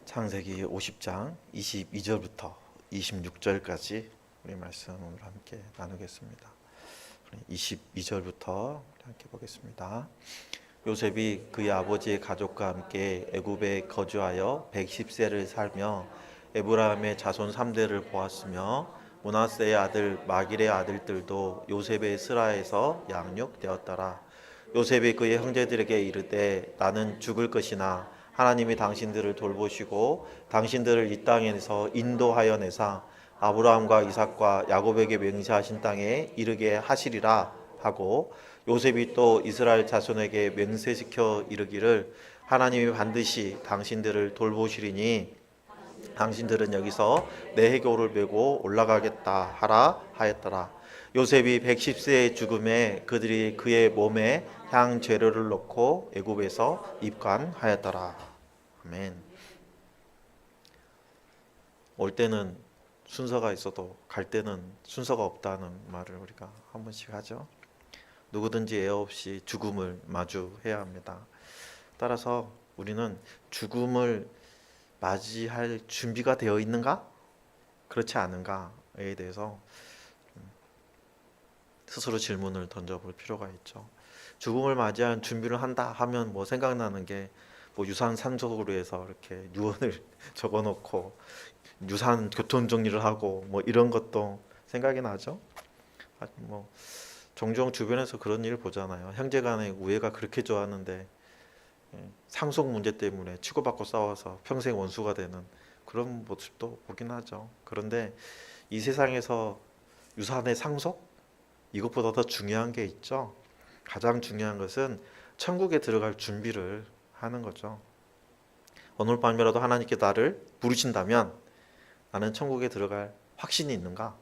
창세기 50장 22절부터 26절까지 우리 말씀 오늘 함께 나누겠습니다. 22절부터 함께 보겠습니다. 요셉이 그의 아버지의 가족과 함께 애굽에 거주하여 110세를 살며 에브라임의 자손 3대를 보았으며 므낫세의 아들 마길의 아들들도 요셉의 스라에서 양육되었더라. 요셉이 그의 형제들에게 이르되 나는 죽을 것이나 하나님이 당신들을 돌보시고 당신들을 이 땅에서 인도하여 내사 아브라함과 이삭과 야곱에게 맹세하신 땅에 이르게 하시리라 하고, 요셉이 또 이스라엘 자손에게 맹세시켜 이르기를 하나님이 반드시 당신들을 돌보시리니 당신들은 여기서 내 해교를 메고 올라가겠다 하라 하였더라. 요셉이 110세의 죽음에 그들이 그의 몸에 향 재료를 넣고 애굽에서 입관하였더라. 아멘. 올 때는 순서가 있어도 갈 때는 순서가 없다는 말을 우리가 한 번씩 하죠. 누구든지 애 없이 죽음을 마주해야 합니다. 따라서 우리는 죽음을 맞이할 준비가 되어 있는가? 그렇지 않은가에 대해서 스스로 질문을 던져볼 필요가 있죠. 죽음을 맞이할 준비를 한다 하면 뭐 생각나는 게 뭐 유산 상속으로 해서 이렇게 유언을 적어놓고 유산 교통 정리를 하고 뭐 이런 것도 생각이 나죠. 뭐 종종 주변에서 그런 일을 보잖아요. 형제간의 우애가 그렇게 좋았는데 상속 문제 때문에 치고받고 싸워서 평생 원수가 되는 그런 모습도 보긴 하죠. 그런데 이 세상에서 유산의 상속? 이것보다 더 중요한 게 있죠. 가장 중요한 것은 천국에 들어갈 준비를 하는 거죠. 오늘 밤이라도 하나님께 나를 부르신다면 나는 천국에 들어갈 확신이 있는가?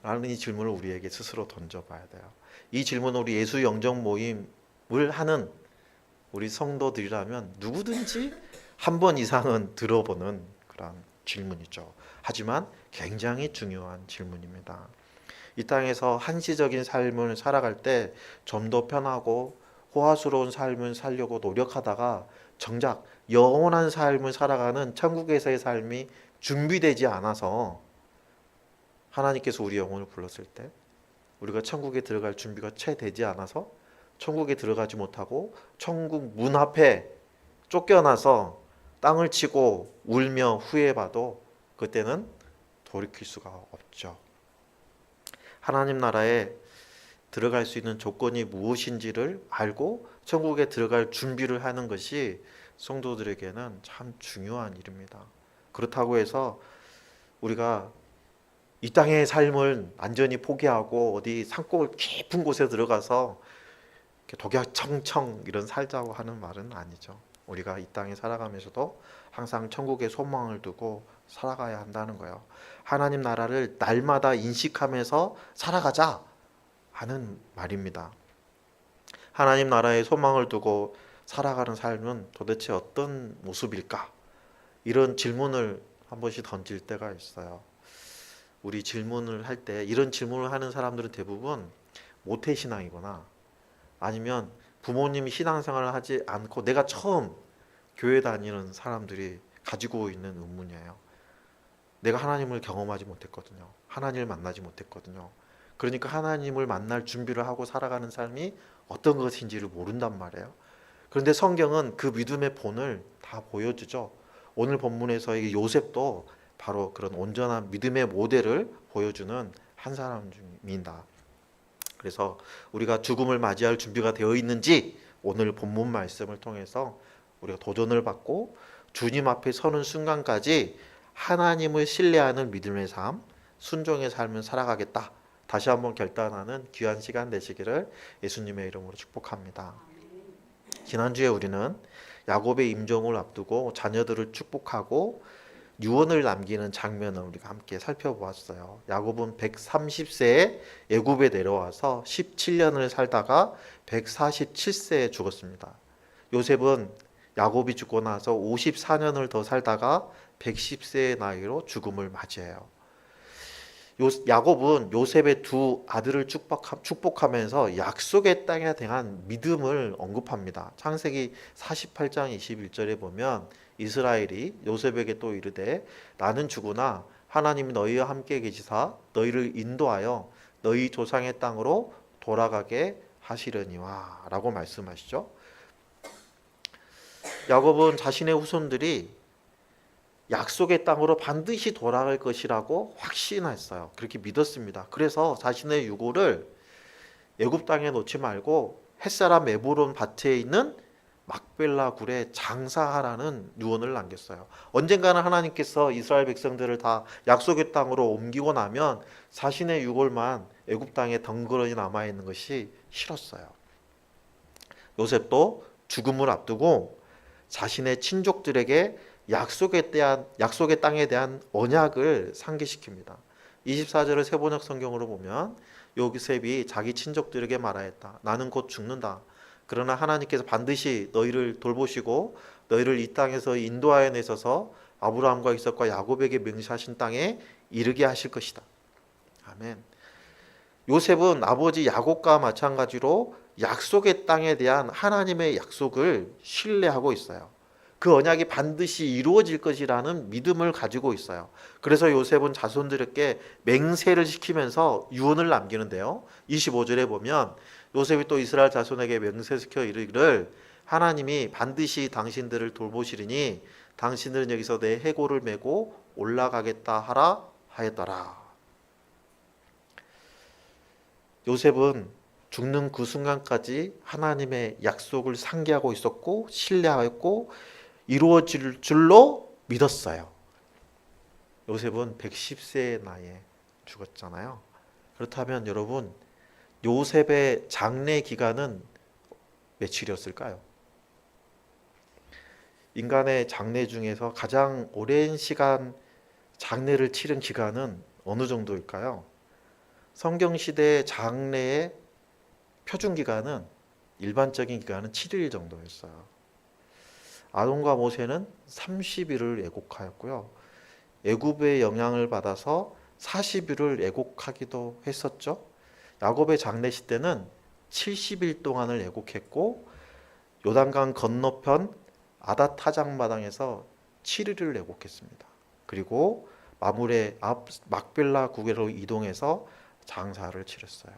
라는 이 질문을 우리에게 스스로 던져봐야 돼요. 이 질문을 우리 예수 영정 모임을 하는 우리 성도들이라면 누구든지 한 번 이상은 들어보는 그런 질문이죠. 하지만 굉장히 중요한 질문입니다. 이 땅에서 한시적인 삶을 살아갈 때 좀 더 편하고 호화스러운 삶을 살려고 노력하다가 정작 영원한 삶을 살아가는 천국에서의 삶이 준비되지 않아서 하나님께서 우리 영혼을 불렀을 때 우리가 천국에 들어갈 준비가 채 되지 않아서 천국에 들어가지 못하고 천국 문 앞에 쫓겨나서 땅을 치고 울며 후회해봐도 그때는 돌이킬 수가 없죠. 하나님 나라에 들어갈 수 있는 조건이 무엇인지를 알고 천국에 들어갈 준비를 하는 것이 성도들에게는 참 중요한 일입니다. 그렇다고 해서 우리가 이 땅의 삶을 완전히 포기하고 어디 산골 깊은 곳에 들어가서 독야청청 이런 살자고 하는 말은 아니죠. 우리가 이 땅에 살아가면서도 항상 천국에 소망을 두고 살아가야 한다는 거예요. 하나님 나라를 날마다 인식하면서 살아가자 하는 말입니다. 하나님 나라에 소망을 두고 살아가는 삶은 도대체 어떤 모습일까? 이런 질문을 한 번씩 던질 때가 있어요. 우리 질문을 할 때 이런 질문을 하는 사람들은 대부분 모태신앙이거나 아니면 부모님이 신앙생활을 하지 않고 내가 처음 교회 다니는 사람들이 가지고 있는 의문이에요. 내가 하나님을 경험하지 못했거든요. 하나님을 만나지 못했거든요. 그러니까 하나님을 만날 준비를 하고 살아가는 삶이 어떤 것인지를 모른단 말이에요. 그런데 성경은 그 믿음의 본을 다 보여주죠. 오늘 본문에서의 요셉도 바로 그런 온전한 믿음의 모델을 보여주는 한 사람입니다. 그래서 우리가 죽음을 맞이할 준비가 되어 있는지 오늘 본문 말씀을 통해서 우리가 도전을 받고 주님 앞에 서는 순간까지 하나님을 신뢰하는 믿음의 삶, 순종의 삶을 살아가겠다. 다시 한번 결단하는 귀한 시간 되시기를 예수님의 이름으로 축복합니다. 지난주에 우리는 야곱의 임종을 앞두고 자녀들을 축복하고 유언을 남기는 장면을 우리가 함께 살펴보았어요. 야곱은 130세에 애굽에 내려와서 17년을 살다가 147세에 죽었습니다. 요셉은 야곱이 죽고 나서 54년을 더 살다가 110세의 나이로 죽음을 맞이해요. 야곱은 요셉의 두 아들을 축복하면서 약속의 땅에 대한 믿음을 언급합니다. 창세기 48장 21절에 보면 이스라엘이 요셉에게 또 이르되 나는 주구나 하나님이 너희와 함께 계시사 너희를 인도하여 너희 조상의 땅으로 돌아가게 하시려니와 라고 말씀하시죠. 야곱은 자신의 후손들이 약속의 땅으로 반드시 돌아갈 것이라고 확신했어요. 그렇게 믿었습니다. 그래서 자신의 유고를 애굽 땅에 놓지 말고 햇사람 에브론 밭에 있는 막벨라 굴에 장사하라는 유언을 남겼어요. 언젠가는 하나님께서 이스라엘 백성들을 다 약속의 땅으로 옮기고 나면 자신의 유골만 애굽 땅에 덩그러니 남아 있는 것이 싫었어요. 요셉도 죽음을 앞두고 자신의 친족들에게 약속의 땅에 대한 언약을 상기시킵니다. 24절의 세번역 성경으로 보면 요셉이 자기 친족들에게 말하였다. 나는 곧 죽는다. 그러나 하나님께서 반드시 너희를 돌보시고 너희를 이 땅에서 인도하여 내셔서 아브라함과 이삭과 야곱에게 맹세하신 땅에 이르게 하실 것이다. 아멘. 요셉은 아버지 야곱과 마찬가지로 약속의 땅에 대한 하나님의 약속을 신뢰하고 있어요. 그 언약이 반드시 이루어질 것이라는 믿음을 가지고 있어요. 그래서 요셉은 자손들에게 맹세를 시키면서 유언을 남기는데요. 25절에 보면 요셉이 또 이스라엘 자손에게 맹세시켜 이르기를 하나님이 반드시 당신들을 돌보시리니 당신들은 여기서 내 해골을 메고 올라가겠다 하라 하였더라. 요셉은 죽는 그 순간까지 하나님의 약속을 상기하고 있었고 신뢰하였고 이루어질 줄로 믿었어요. 요셉은 110세의 나이에 죽었잖아요. 그렇다면 여러분 요셉의 장래 기간은 며칠이었을까요? 인간의 장래 중에서 가장 오랜 시간 장래를 치른 기간은 어느 정도일까요? 성경시대의 장래의 표준기간은 일반적인 기간은 7일 정도였어요. 아론과 모세는 30일을 애곡하였고요. 애굽의 영향을 받아서 40일을 애곡하기도 했었죠. 야곱의 장례 시대는 70일 동안을 애곡했고 요단강 건너편 아닷 타작마당에서 7일을 애곡했습니다. 그리고 마물의 앞 막벨라 구게로 이동해서 장사를 치렀어요.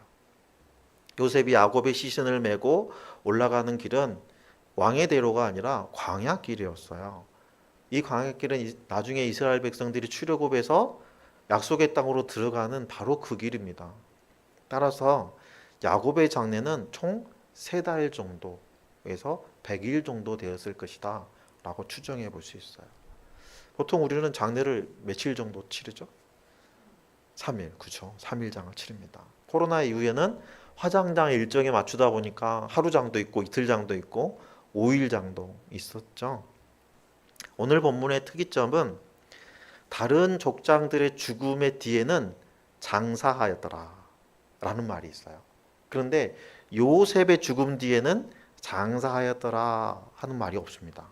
요셉이 야곱의 시신을 메고 올라가는 길은 왕의 대로가 아니라 광야길이었어요. 이 광야길은 나중에 이스라엘 백성들이 출애굽해서 약속의 땅으로 들어가는 바로 그 길입니다. 따라서 야곱의 장례는 총 3달 정도에서 100일 정도 되었을 것이다 라고 추정해 볼 수 있어요. 보통 우리는 장례를 며칠 정도 치르죠? 3일, 그렇죠. 3일장을 치릅니다. 코로나 이후에는 화장장 일정에 맞추다 보니까 하루장도 있고 이틀장도 있고 5일장도 있었죠. 오늘 본문의 특이점은 다른 족장들의 죽음의 뒤에는 장사하였더라 라는 말이 있어요. 그런데 요셉의 죽음 뒤에는 장사하였더라 하는 말이 없습니다.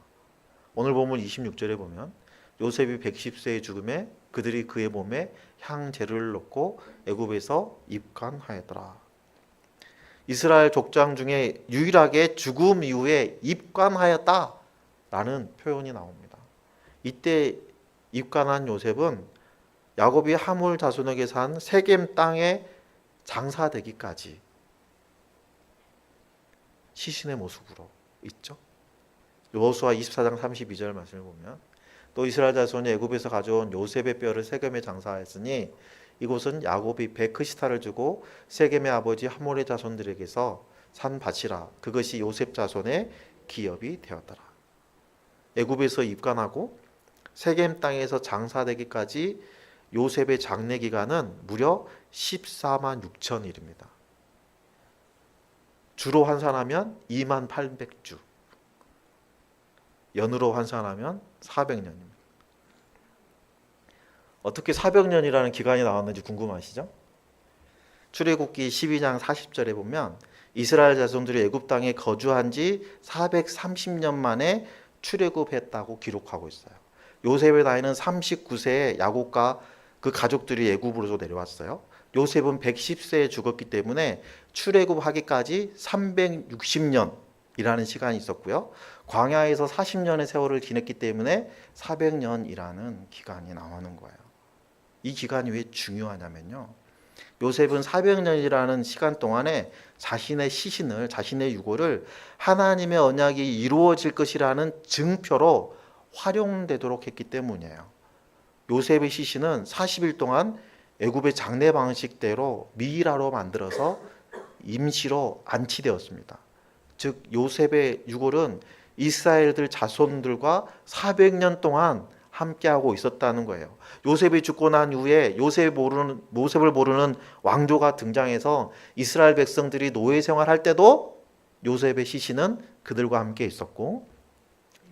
오늘 본문 26절에 보면 요셉이 110세의 죽음에 그들이 그의 몸에 향재료를 넣고 애굽에서 입관하였더라. 이스라엘 족장 중에 유일하게 죽음 이후에 입관하였다라는 표현이 나옵니다. 이때 입관한 요셉은 야곱이 하몰 자손에게 산 세겜 땅에 장사되기까지 시신의 모습으로 있죠. 여호수아 24장 32절 말씀을 보면 또 이스라엘 자손이 애굽에서 가져온 요셉의 뼈를 세겜에 장사하였으니 이곳은 야곱이 베크시타를 주고 세겜의 아버지 하몰의 자손들에게서 산 밭이라. 그것이 요셉 자손의 기업이 되었더라. 애굽에서 입관하고 세겜 땅에서 장사되기까지 요셉의 장례 기간은 무려 14만 6천일입니다. 주로 환산하면 2만 800주, 연으로 환산하면 400년입니다. 어떻게 400년이라는 기간이 나왔는지 궁금하시죠? 출애굽기 12장 40절에 보면 이스라엘 자손들이 애굽 땅에 거주한 지 430년 만에 출애굽했다고 기록하고 있어요. 요셉의 나이는 39세에 야곱과 그 가족들이 애굽으로 내려왔어요. 요셉은 110세에 죽었기 때문에 출애굽하기까지 360년이라는 시간이 있었고요. 광야에서 40년의 세월을 지냈기 때문에 400년이라는 기간이 나오는 거예요. 이 기간이 왜 중요하냐면요. 요셉은 400년이라는 시간 동안에 자신의 시신을, 자신의 유고를 하나님의 언약이 이루어질 것이라는 증표로 활용되도록 했기 때문이에요. 요셉의 시신은 40일 동안 애굽의 장례 방식대로 미이라로 만들어서 임시로 안치되었습니다. 즉 요셉의 유골은 이스라엘들 자손들과 400년 동안 함께하고 있었다는 거예요. 요셉이 죽고 난 후에 모셉을 모르는 왕조가 등장해서 이스라엘 백성들이 노예 생활할 때도 요셉의 시신은 그들과 함께 있었고,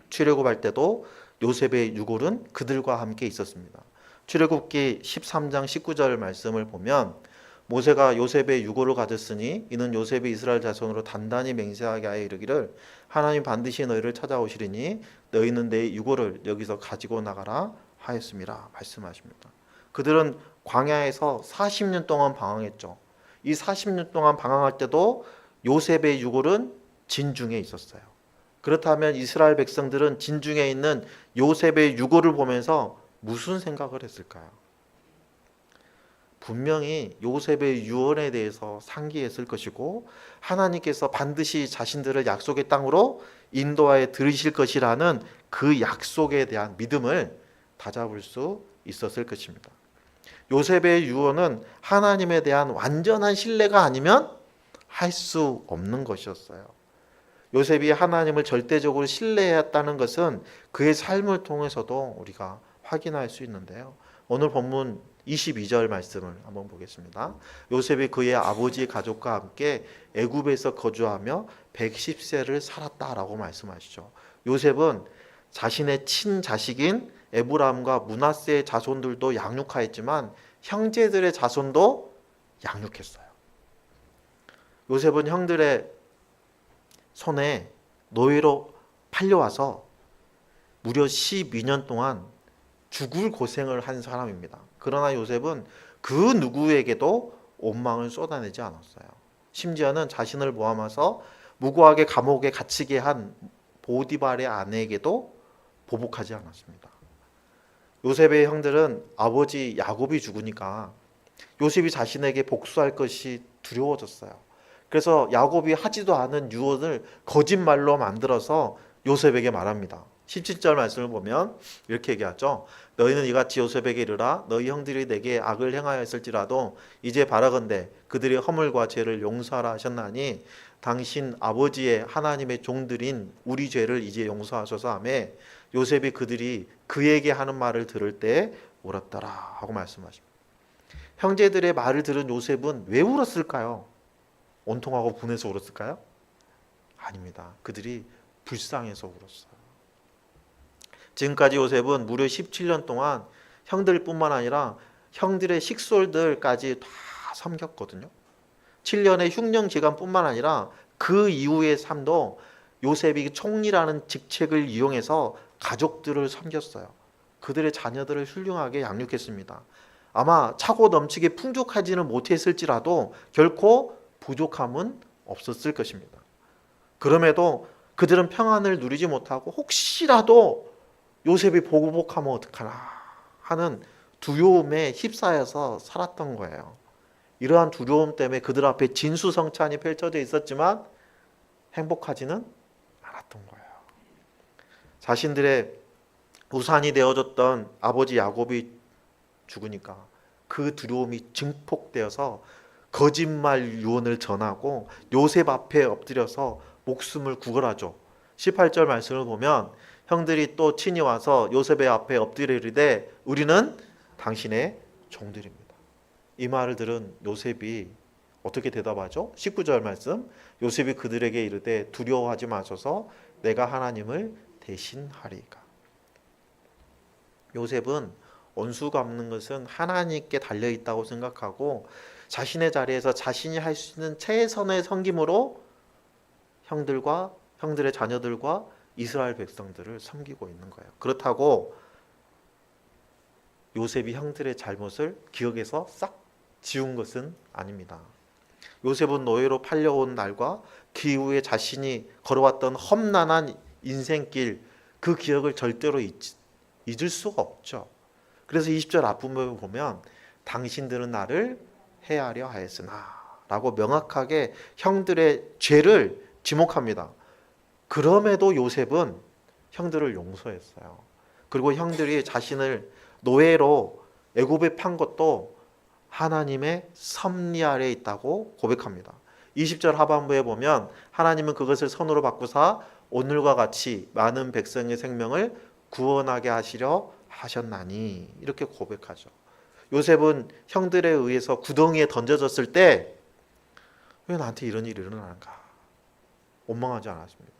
출애굽할 때도 요셉의 유골은 그들과 함께 있었습니다. 출애굽기 13장 19절 말씀을 보면 모세가 요셉의 유골을 가졌으니 이는 요셉이 이스라엘 자손으로 단단히 맹세하게 하여 이르기를 하나님 반드시 너희를 찾아오시리니 너희는 내 유골을 여기서 가지고 나가라 하였습니다. 말씀하십니다. 그들은 광야에서 40년 동안 방황했죠. 이 40년 동안 방황할 때도 요셉의 유골은 진중에 있었어요. 그렇다면 이스라엘 백성들은 진중에 있는 요셉의 유골을 보면서 무슨 생각을 했을까요? 분명히 요셉의 유언에 대해서 상기했을 것이고 하나님께서 반드시 자신들을 약속의 땅으로 인도하여 들으실 것이라는 그 약속에 대한 믿음을 다잡을 수 있었을 것입니다. 요셉의 유언은 하나님에 대한 완전한 신뢰가 아니면 할 수 없는 것이었어요. 요셉이 하나님을 절대적으로 신뢰했다는 것은 그의 삶을 통해서도 우리가 확인할 수 있는데요. 오늘 본문 22절 말씀을 한번 보겠습니다. 요셉이 그의 아버지의 가족과 함께 애굽에서 거주하며 110세를 살았다라고 말씀하시죠. 요셉은 자신의 친자식인 에브라임과 므낫세의 자손들도 양육하였지만 형제들의 자손도 양육했어요. 요셉은 형들의 손에 노예로 팔려와서 무려 12년 동안 죽을 고생을 한 사람입니다. 그러나 요셉은 그 누구에게도 원망을 쏟아내지 않았어요. 심지어는 자신을 모함해서 무고하게 감옥에 갇히게 한 보디발의 아내에게도 보복하지 않았습니다. 요셉의 형들은 아버지 야곱이 죽으니까 요셉이 자신에게 복수할 것이 두려워졌어요. 그래서 야곱이 하지도 않은 유언을 거짓말로 만들어서 요셉에게 말합니다. 17절 말씀을 보면 이렇게 얘기하죠. 너희는 이같이 요셉에게 이르라. 너희 형들이 내게 악을 행하였을지라도 이제 바라건대 그들의 허물과 죄를 용서하라 하셨나니 당신 아버지의 하나님의 종들인 우리 죄를 이제 용서하소서 하며 요셉이 그들이 그에게 하는 말을 들을 때 울었더라 하고 말씀하십니다. 형제들의 말을 들은 요셉은 왜 울었을까요? 온통하고 분해서 울었을까요? 아닙니다. 그들이 불쌍해서 울었어요. 지금까지 요셉은 무려 17년 동안 형들뿐만 아니라 형들의 식솔들까지 다 섬겼거든요. 7년의 흉년 기간뿐만 아니라 그 이후의 삶도 요셉이 총리라는 직책을 이용해서 가족들을 섬겼어요. 그들의 자녀들을 훌륭하게 양육했습니다. 아마 차고 넘치게 풍족하지는 못했을지라도 결코 부족함은 없었을 것입니다. 그럼에도 그들은 평안을 누리지 못하고 혹시라도 요셉이 보복하면 어떡하나 하는 두려움에 휩싸여서 살았던 거예요. 이러한 두려움 때문에 그들 앞에 진수성찬이 펼쳐져 있었지만 행복하지는 않았던 거예요. 자신들의 우산이 되어줬던 아버지 야곱이 죽으니까 그 두려움이 증폭되어서 거짓말 유언을 전하고 요셉 앞에 엎드려서 목숨을 구걸하죠. 18절 말씀을 보면 형들이 또 친히 와서 요셉의 앞에 엎드려 이르되 우리는 당신의 종들입니다. 이 말을 들은 요셉이 어떻게 대답하죠? 19절 말씀. 요셉이 그들에게 이르되 두려워하지 마소서 내가 하나님을 대신하리이까. 요셉은 원수 갚는 것은 하나님께 달려 있다고 생각하고 자신의 자리에서 자신이 할 수 있는 최선의 섬김으로 형들과 형들의 자녀들과 이스라엘 백성들을 섬기고 있는 거예요. 그렇다고 요셉이 형들의 잘못을 기억에서 싹 지운 것은 아닙니다. 요셉은 노예로 팔려온 날과 그 이후에 자신이 걸어왔던 험난한 인생길, 그 기억을 절대로 잊을 수가 없죠. 그래서 20절 앞부분을 보면 당신들은 나를 해하려 하였으나 라고 명확하게 형들의 죄를 지목합니다. 그럼에도 요셉은 형들을 용서했어요. 그리고 형들이 자신을 노예로 애굽에 판 것도 하나님의 섭리 아래에 있다고 고백합니다. 20절 하반부에 보면 하나님은 그것을 선으로 바꾸사 오늘과 같이 많은 백성의 생명을 구원하게 하시려 하셨나니 이렇게 고백하죠. 요셉은 형들에 의해서 구덩이에 던져졌을 때 왜 나한테 이런 일이 일어나는가 원망하지 않았습니다.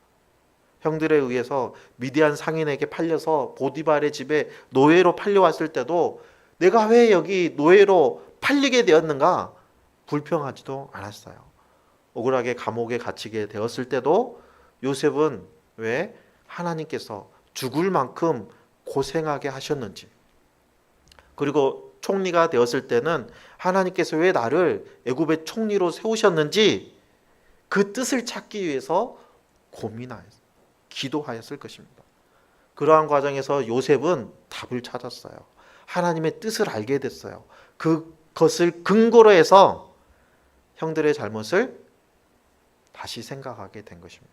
형들에 의해서 미디안 상인에게 팔려서 보디발의 집에 노예로 팔려왔을 때도 내가 왜 여기 노예로 팔리게 되었는가 불평하지도 않았어요. 억울하게 감옥에 갇히게 되었을 때도 요셉은 왜 하나님께서 죽을 만큼 고생하게 하셨는지, 그리고 총리가 되었을 때는 하나님께서 왜 나를 애굽의 총리로 세우셨는지 그 뜻을 찾기 위해서 고민하였어요. 기도하였을 것입니다. 그러한 과정에서 요셉은 답을 찾았어요. 하나님의 뜻을 알게 됐어요. 그것을 근거로 해서 형들의 잘못을 다시 생각하게 된 것입니다.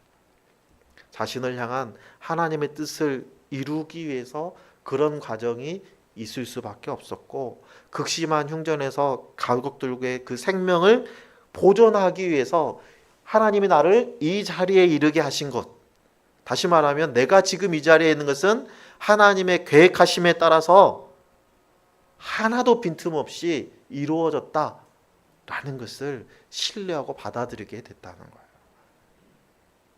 자신을 향한 하나님의 뜻을 이루기 위해서 그런 과정이 있을 수밖에 없었고, 극심한 흉전에서 가족들의 그 생명을 보존하기 위해서 하나님이 나를 이 자리에 이르게 하신 것, 다시 말하면 내가 지금 이 자리에 있는 것은 하나님의 계획하심에 따라서 하나도 빈틈없이 이루어졌다라는 것을 신뢰하고 받아들이게 됐다는 거예요.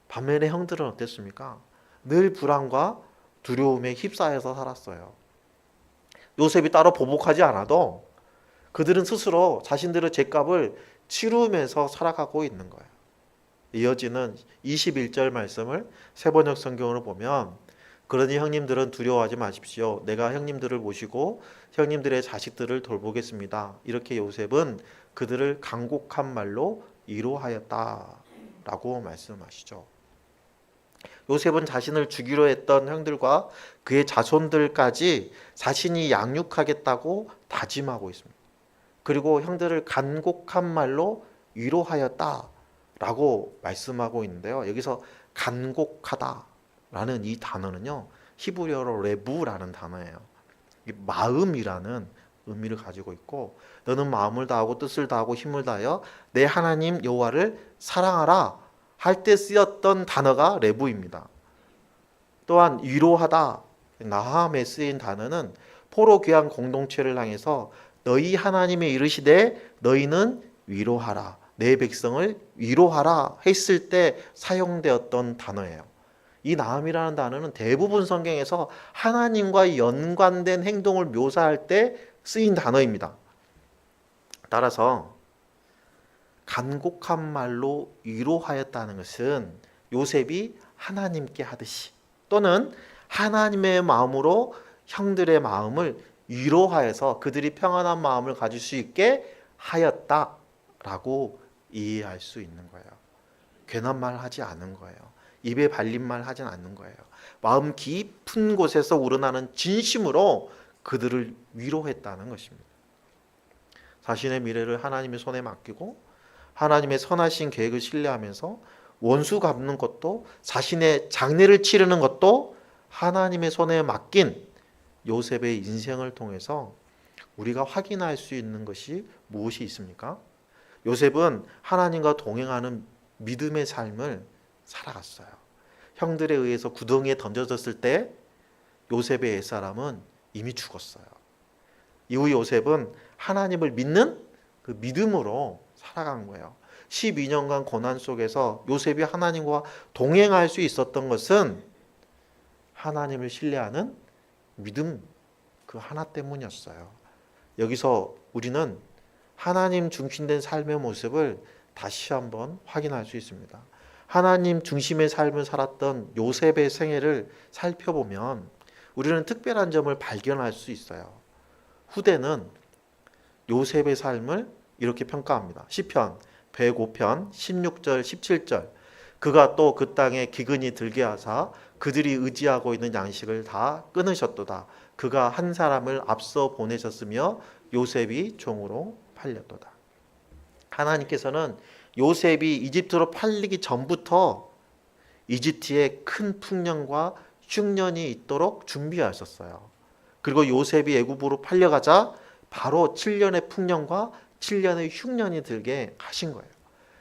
반면에 형들은 어땠습니까? 늘 불안과 두려움에 휩싸여서 살았어요. 요셉이 따로 보복하지 않아도 그들은 스스로 자신들의 죄값을 치르면서 살아가고 있는 거예요. 이어지는 21절 말씀을 새번역 성경으로 보면 그러니 형님들은 두려워하지 마십시오. 내가 형님들을 모시고 형님들의 자식들을 돌보겠습니다. 이렇게 요셉은 그들을 간곡한 말로 위로하였다라고 말씀하시죠. 요셉은 자신을 죽이려 했던 형들과 그의 자손들까지 자신이 양육하겠다고 다짐하고 있습니다. 그리고 형들을 간곡한 말로 위로하였다라고 말씀하고 있는데요. 여기서 간곡하다라는 이 단어는요, 히브리어로 레부라는 단어예요. 마음이라는 의미를 가지고 있고, 너는 마음을 다하고 뜻을 다하고 힘을 다하여 내 하나님 여호와를 사랑하라 할 때 쓰였던 단어가 레부입니다. 또한 위로하다, 나함에 쓰인 단어는 포로 귀한 공동체를 향해서 너희 하나님의 이르시되 너희는 위로하라, 내 백성을 위로하라 했을 때 사용되었던 단어예요. 이 나함이라는 단어는 대부분 성경에서 하나님과 연관된 행동을 묘사할 때 쓰인 단어입니다. 따라서 간곡한 말로 위로하였다는 것은 요셉이 하나님께 하듯이 또는 하나님의 마음으로 형들의 마음을 위로하여서 그들이 평안한 마음을 가질 수 있게 하였다라고 이해할 수 있는 거예요. 괜한 말 하지 않은 거예요. 입에 발린 말 하진 않는 거예요. 마음 깊은 곳에서 우러나는 진심으로 그들을 위로했다는 것입니다. 자신의 미래를 하나님의 손에 맡기고 하나님의 선하신 계획을 신뢰하면서 원수 갚는 것도 자신의 장례를 치르는 것도 하나님의 손에 맡긴 요셉의 인생을 통해서 우리가 확인할 수 있는 것이 무엇이 있습니까? 요셉은 하나님과 동행하는 믿음의 삶을 살아갔어요. 형들에 의해서 구덩이에 던져졌을 때 요셉의 옛사람은 이미 죽었어요. 이후 요셉은 하나님을 믿는 그 믿음으로 살아간 거예요. 12년간 고난 속에서 요셉이 하나님과 동행할 수 있었던 것은 하나님을 신뢰하는 믿음 그 하나 때문이었어요. 여기서 우리는 하나님 중심된 삶의 모습을 다시 한번 확인할 수 있습니다. 하나님 중심의 삶을 살았던 요셉의 생애를 살펴보면 우리는 특별한 점을 발견할 수 있어요. 후대는 요셉의 삶을 이렇게 평가합니다. 시편 105편 16절 17절 그가 또 그 땅에 기근이 들게 하사 그들이 의지하고 있는 양식을 다 끊으셨도다. 그가 한 사람을 앞서 보내셨으며 요셉이 종으로 팔렸도다. 하나님께서는 요셉이 이집트로 팔리기 전부터 이집트에 큰 풍년과 흉년이 있도록 준비하셨어요. 그리고 요셉이 애굽으로 팔려가자 바로 7년의 풍년과 7년의 흉년이 들게 하신 거예요.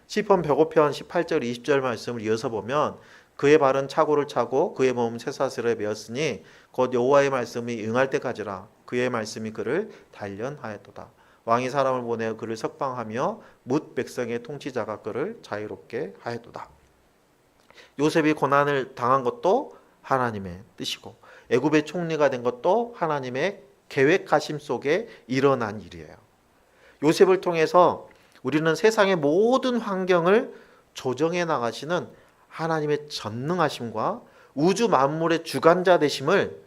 시편 105편 18절 20절 말씀을 이어서 보면 그의 발은 차고를 차고 그의 몸은 쇠사슬에 매었으니 곧 여호와의 말씀이 응할 때까지라. 그의 말씀이 그를 단련하였도다. 왕이 사람을 보내어 그를 석방하며 뭇 백성의 통치자가 그를 자유롭게 하였도다. 요셉이 고난을 당한 것도 하나님의 뜻이고 애굽의 총리가 된 것도 하나님의 계획하심 속에 일어난 일이에요. 요셉을 통해서 우리는 세상의 모든 환경을 조정해 나가시는 하나님의 전능하심과 우주 만물의 주관자 되심을,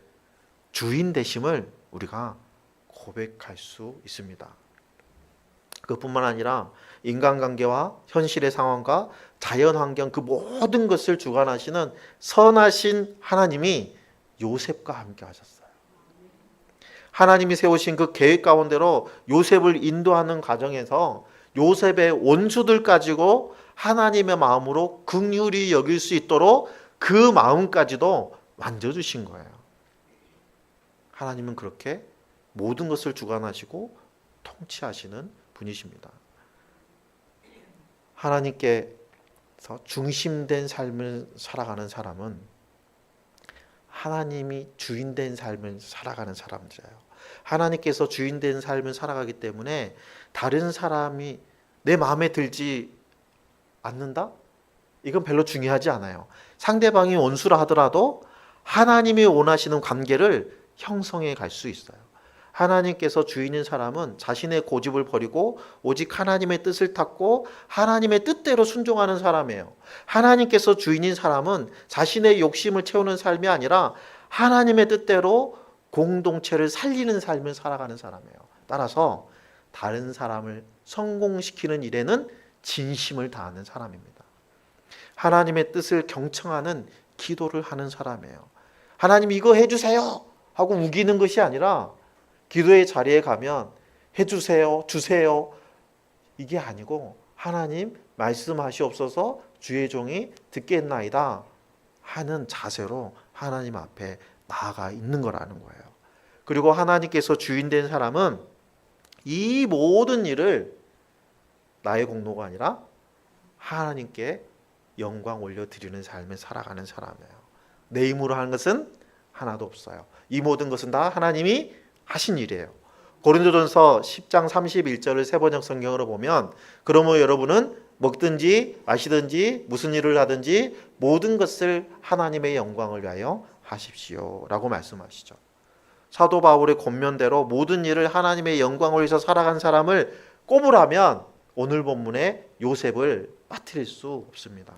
주인 되심을 우리가 고백할 수 있습니다. 그뿐만 아니라 인간관계와 현실의 상황과 자연환경 그 모든 것을 주관하시는 선하신 하나님이 요셉과 함께 하셨어요. 하나님이 세우신 그 계획 가운데로 요셉을 인도하는 과정에서 요셉의 원수들 가지고 하나님의 마음으로 긍휼히 여길 수 있도록 그 마음까지도 만져주신 거예요. 하나님은 그렇게 모든 것을 주관하시고 통치하시는 분이십니다. 하나님께서 중심된 삶을 살아가는 사람은 하나님이 주인된 삶을 살아가는 사람들이에요. 하나님께서 주인된 삶을 살아가기 때문에 다른 사람이 내 마음에 들지 않는다? 이건 별로 중요하지 않아요. 상대방이 원수라 하더라도 하나님이 원하시는 관계를 형성해 갈 수 있어요. 하나님께서 주인인 사람은 자신의 고집을 버리고 오직 하나님의 뜻을 탔고 하나님의 뜻대로 순종하는 사람이에요. 하나님께서 주인인 사람은 자신의 욕심을 채우는 삶이 아니라 하나님의 뜻대로 공동체를 살리는 삶을 살아가는 사람이에요. 따라서 다른 사람을 성공시키는 일에는 진심을 다하는 사람입니다. 하나님의 뜻을 경청하는 기도를 하는 사람이에요. 하나님 이거 해주세요 하고 우기는 것이 아니라 기도의 자리에 가면 해주세요, 주세요 이게 아니고 하나님 말씀하시옵소서 주의 종이 듣겠나이다 하는 자세로 하나님 앞에 나아가 있는 거라는 거예요. 그리고 하나님께서 주인된 사람은 이 모든 일을 나의 공로가 아니라 하나님께 영광 올려드리는 삶을 살아가는 사람이에요. 내 힘으로 하는 것은 하나도 없어요. 이 모든 것은 다 하나님이 하신 일이에요. 고린도전서 10장 31절을 세번역 성경으로 보면 그러므로 여러분은 먹든지 마시든지 무슨 일을 하든지 모든 것을 하나님의 영광을 위하여 하십시오 라고 말씀하시죠. 사도 바울의 권면대로 모든 일을 하나님의 영광을 위해서 살아간 사람을 꼽으라면 오늘 본문에 요셉을 빠뜨릴 수 없습니다.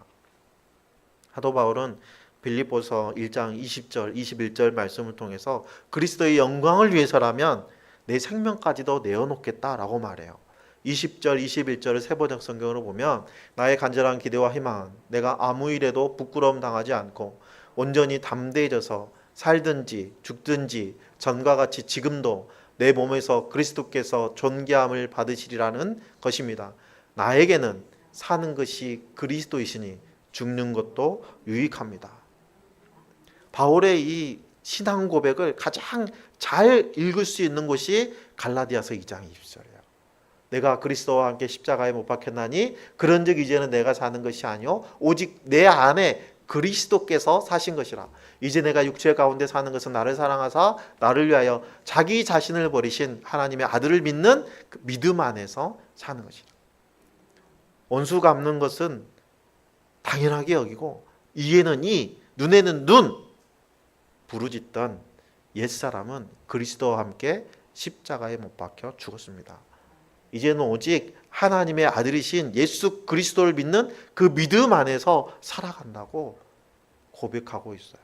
사도 바울은 빌립보서 1장 20절 21절 말씀을 통해서 그리스도의 영광을 위해서라면 내 생명까지도 내어놓겠다라고 말해요. 20절 21절을 세번역 성경으로 보면 나의 간절한 기대와 희망은 내가 아무 일에도 부끄러움 당하지 않고 온전히 담대해져서 살든지 죽든지 전과 같이 지금도 내 몸에서 그리스도께서 존귀함을 받으시리라는 것입니다. 나에게는 사는 것이 그리스도이시니 죽는 것도 유익합니다. 바울의 이 신앙 고백을 가장 잘 읽을 수 있는 곳이 갈라디아서 2장 20절이에요. 내가 그리스도와 함께 십자가에 못 박혔나니 그런즉 이제는 내가 사는 것이 아니요 오직 내 안에 그리스도께서 사신 것이라. 이제 내가 육체 가운데 사는 것은 나를 사랑하사 나를 위하여 자기 자신을 버리신 하나님의 아들을 믿는 그 믿음 안에서 사는 것이라. 원수 갚는 것은 당연하게 여기고 이에는 이 눈에는 눈 부르짖던 옛사람은 그리스도와 함께 십자가에 못 박혀 죽었습니다. 이제는 오직 하나님의 아들이신 예수 그리스도를 믿는 그 믿음 안에서 살아간다고 고백하고 있어요.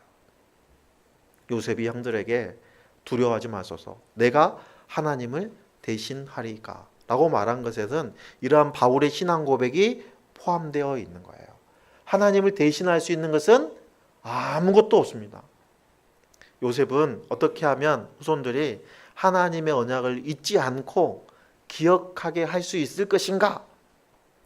요셉이 형들에게 두려워하지 마소서 내가 하나님을 대신하리까 라고 말한 것에는 이러한 바울의 신앙 고백이 포함되어 있는 거예요. 하나님을 대신할 수 있는 것은 아무것도 없습니다. 요셉은 어떻게 하면 후손들이 하나님의 언약을 잊지 않고 기억하게 할 수 있을 것인가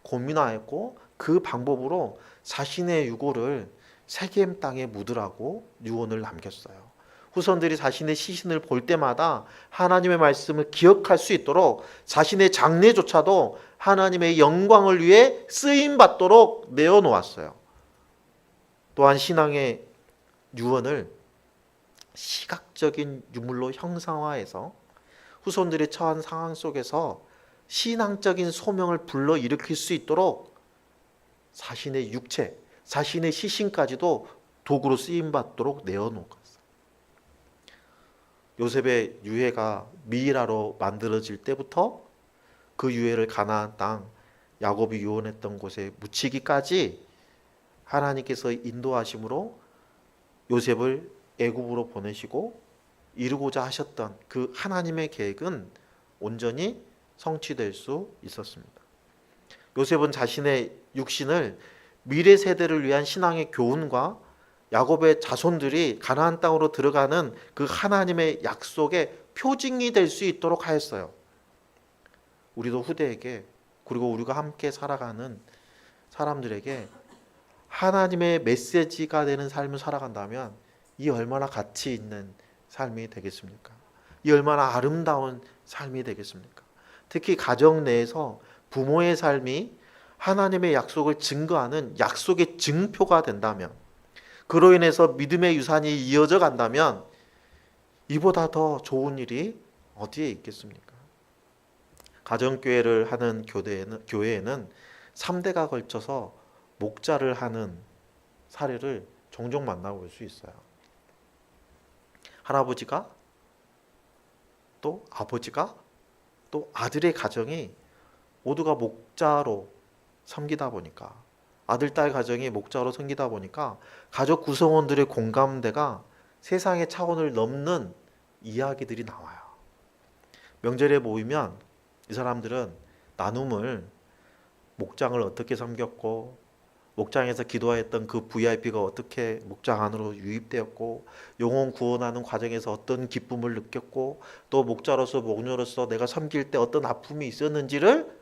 고민하였고, 그 방법으로 자신의 유고를 세겜 땅에 묻으라고 유언을 남겼어요. 후손들이 자신의 시신을 볼 때마다 하나님의 말씀을 기억할 수 있도록 자신의 장례조차도 하나님의 영광을 위해 쓰임 받도록 내어놓았어요. 또한 신앙의 유언을 시각적인 유물로 형상화해서 후손들이 처한 상황 속에서 신앙적인 소명을 불러일으킬 수 있도록 자신의 육체, 자신의 시신까지도 도구로 쓰임받도록 내어놓았어요. 요셉의 유해가 미이라로 만들어질 때부터 그 유해를 가나안 땅, 야곱이 유언했던 곳에 묻히기까지 하나님께서 인도하심으로 요셉을 애굽으로 보내시고 이루고자 하셨던 그 하나님의 계획은 온전히 성취될 수 있었습니다. 요셉은 자신의 육신을 미래 세대를 위한 신앙의 교훈과 야곱의 자손들이 가나안 땅으로 들어가는 그 하나님의 약속의 표징이 될 수 있도록 하였어요. 우리도 후대에게, 그리고 우리가 함께 살아가는 사람들에게 하나님의 메시지가 되는 삶을 살아간다면 이 얼마나 가치 있는 삶이 되겠습니까? 이 얼마나 아름다운 삶이 되겠습니까? 특히 가정 내에서 부모의 삶이 하나님의 약속을 증거하는 약속의 증표가 된다면, 그로 인해서 믿음의 유산이 이어져 간다면 이보다 더 좋은 일이 어디에 있겠습니까? 가정교회를 하는 교회에는 3대가 걸쳐서 목자를 하는 사례를 종종 만나볼 수 있어요. 할아버지가, 또 아버지가, 또 아들의 가정이 모두가 목자로 섬기다 보니까, 아들, 딸 가정이 목자로 섬기다 보니까 가족 구성원들의 공감대가 세상의 차원을 넘는 이야기들이 나와요. 명절에 모이면 이 사람들은 나눔을, 목장을 어떻게 섬겼고, 목장에서 기도했던 그 VIP가 어떻게 목장 안으로 유입되었고, 영혼 구원하는 과정에서 어떤 기쁨을 느꼈고, 또 목자로서 목녀로서 내가 섬길 때 어떤 아픔이 있었는지를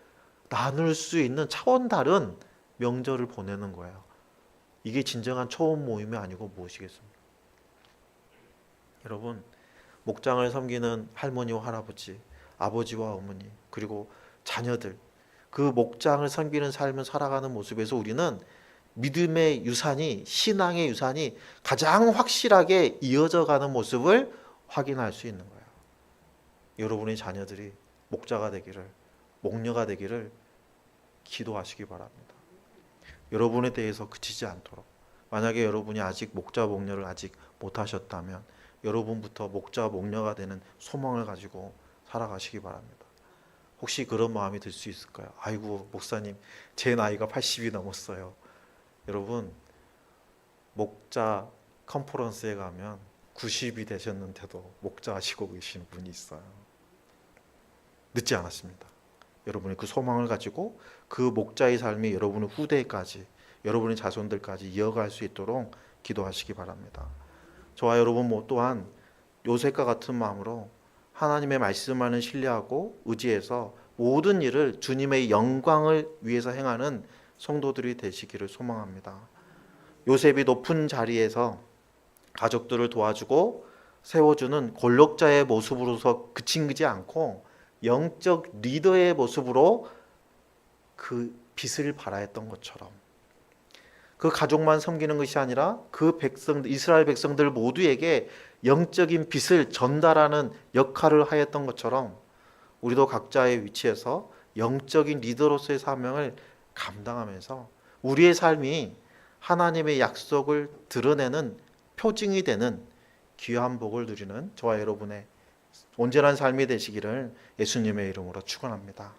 나눌 수 있는 차원 다른 명절을 보내는 거예요. 이게 진정한 초원 모임이 아니고 무엇이겠습니까? 여러분, 목장을 섬기는 할머니와 할아버지, 아버지와 어머니, 그리고 자녀들, 그 목장을 섬기는 삶을 살아가는 모습에서 우리는 믿음의 유산이, 신앙의 유산이 가장 확실하게 이어져 가는 모습을 확인할 수 있는 거예요. 여러분의 자녀들이 목자가 되기를, 목녀가 되기를 기도하시기 바랍니다. 여러분에 대해서 그치지 않도록, 만약에 여러분이 아직 목자, 목녀를 아직 못하셨다면 여러분부터 목자, 목녀가 되는 소망을 가지고 살아가시기 바랍니다. 혹시 그런 마음이 들 수 있을까요? 아이고, 목사님, 제 나이가 80이 넘었어요. 여러분, 목자 컨퍼런스에 가면 90이 되셨는데도 목자 하시고 계시는 분이 있어요. 늦지 않았습니다. 여러분이 그 소망을 가지고 그 목자의 삶이 여러분의 후대까지, 여러분의 자손들까지 이어갈 수 있도록 기도하시기 바랍니다. 저와 여러분 또한 요셉과 같은 마음으로 하나님의 말씀만을 신뢰하고 의지해서 모든 일을 주님의 영광을 위해서 행하는 성도들이 되시기를 소망합니다. 요셉이 높은 자리에서 가족들을 도와주고 세워주는 권력자의 모습으로서 그치지 않고 영적 리더의 모습으로 그 빛을 발하였던 것처럼, 그 가족만 섬기는 것이 아니라 그 백성들, 이스라엘 백성들 모두에게 영적인 빛을 전달하는 역할을 하였던 것처럼 우리도 각자의 위치에서 영적인 리더로서의 사명을 감당하면서 우리의 삶이 하나님의 약속을 드러내는 표징이 되는 귀한 복을 누리는 저와 여러분의 온전한 삶이 되시기를 예수님의 이름으로 축원합니다.